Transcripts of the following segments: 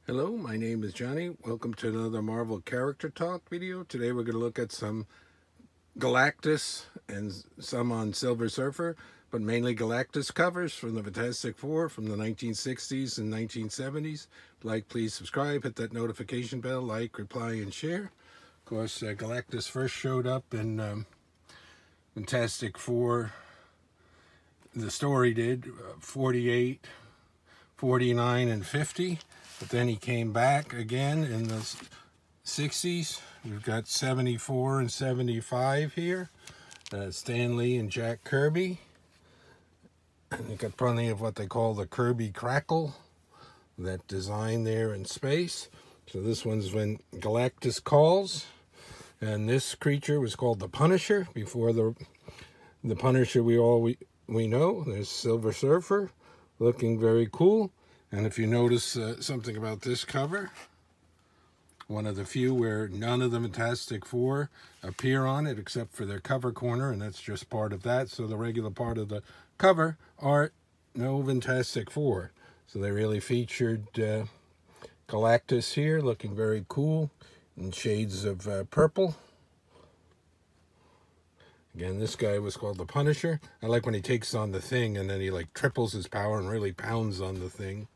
Hello, my name is Johnny. Welcome to another Marvel Character Talk video. Today we're going to look at some Galactus and some on Silver Surfer, but mainly Galactus covers from the Fantastic Four from the 1960s and 1970s. Like, please subscribe, hit that notification bell, like, reply, and share. Of course, Galactus first showed up in Fantastic Four. The story did 48, 49, and 50. But then he came back again in the 60s. We've got 74 and 75 here. Stan Lee and Jack Kirby. And you got plenty of what they call the Kirby crackle. That design there in space. So this one's when Galactus calls. And this creature was called the Punisher. Before the Punisher we know. There's Silver Surfer. Looking very cool. And if you notice something about this cover, one of the few where none of the Fantastic Four appear on it except for their cover corner, and that's just part of that. So the regular part of the cover art, no Fantastic Four. So they really featured Galactus here, looking very cool in shades of purple. Again, this guy was called the Punisher. I like when he takes on the Thing and then he like triples his power and really pounds on the Thing.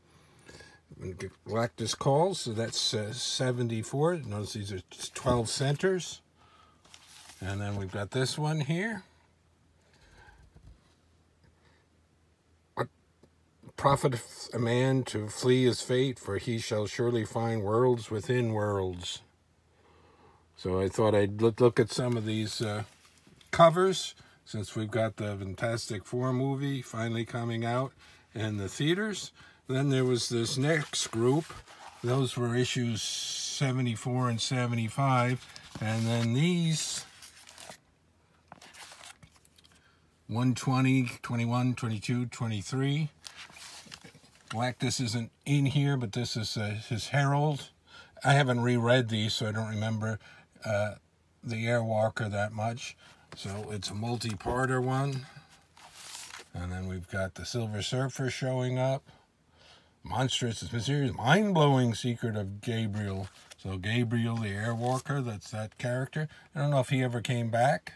When Galactus calls, so that's 74. Notice these are 12 centers. And then we've got this one here. What profiteth a man to flee his fate, for he shall surely find worlds within worlds. So I thought I'd look at some of these covers, since we've got the Fantastic Four movie finally coming out in the theaters. Then there was this next group. Those were issues 74 and 75. And then these 120, 21, 22, 23. Galactus isn't in here, but this is his Herald. I haven't reread these, so I don't remember the Airwalker that much. So it's a multi-parter one. And then we've got the Silver Surfer showing up. Monstrous, mysterious, mind-blowing secret of Gabriel. So Gabriel, the Airwalker, that's that character. I don't know if he ever came back.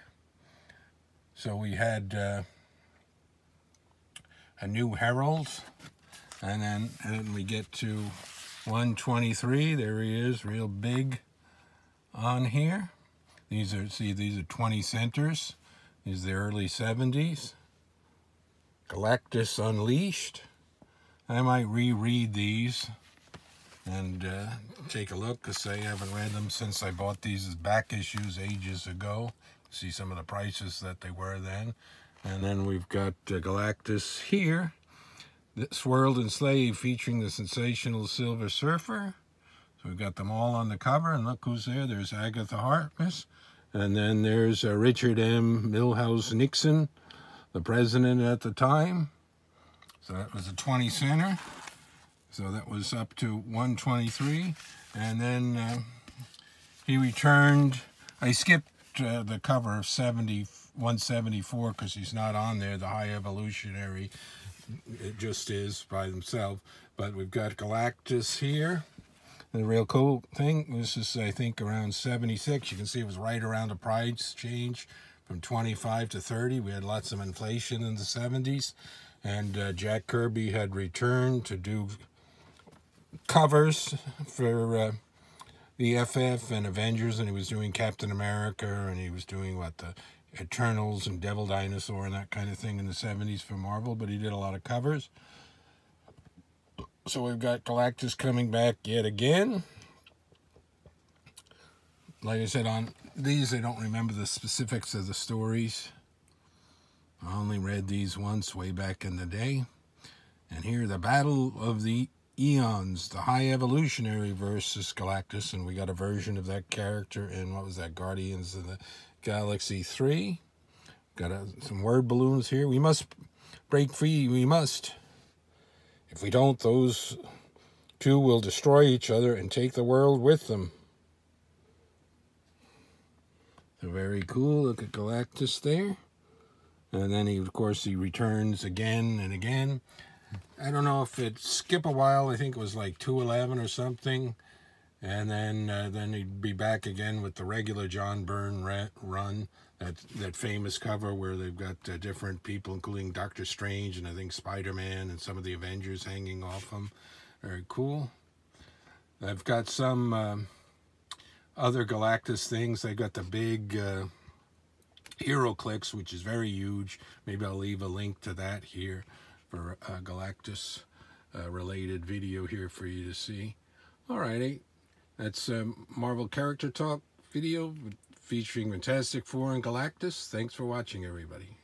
So we had a new Herald. And then we get to 123. There he is, real big on here. These are 20 centers. These are the early 70s. Galactus Unleashed. I might reread these and take a look, because I haven't read them since I bought these as back issues ages ago. See some of the prices that they were then. And then we've got Galactus here. This World Enslaved, featuring the sensational Silver Surfer. So we've got them all on the cover, and look who's there. There's Agatha Harkness. And then there's Richard M. Milhouse Nixon, the president at the time. So that was a 20 center. So that was up to 123. And then he returned. I skipped the cover of 174 because he's not on there. The High Evolutionary, it just is by themselves. But we've got Galactus here. The real cool thing, this is, I think, around 76. You can see it was right around the price change from 25 to 30. We had lots of inflation in the 70s. And Jack Kirby had returned to do covers for the FF and Avengers, and he was doing Captain America, and he was doing, the Eternals and Devil Dinosaur and that kind of thing in the 70s for Marvel, but he did a lot of covers. So we've got Galactus coming back yet again. Like I said, on these, I don't remember the specifics of the stories. I only read these once way back in the day. And here, the Battle of the Eons, the High Evolutionary versus Galactus. And we got a version of that character in, what was that, Guardians of the Galaxy 3. Got some word balloons here. We must break free, we must. If we don't, those two will destroy each other and take the world with them. So very cool. Look at Galactus there. And then, of course, he returns again and again. I don't know if it skip a while. I think it was like 211 or something. And then he'd be back again with the regular John Byrne run, that famous cover where they've got different people, including Doctor Strange and I think Spider-Man and some of the Avengers hanging off them. Very cool. I've got some other Galactus things. I got the big HeroClix, which is very huge. Maybe I'll leave a link to that here for Galactus related video here for you to see. Alrighty. That's a Marvel Character Talk video featuring Fantastic Four and Galactus. Thanks for watching, everybody.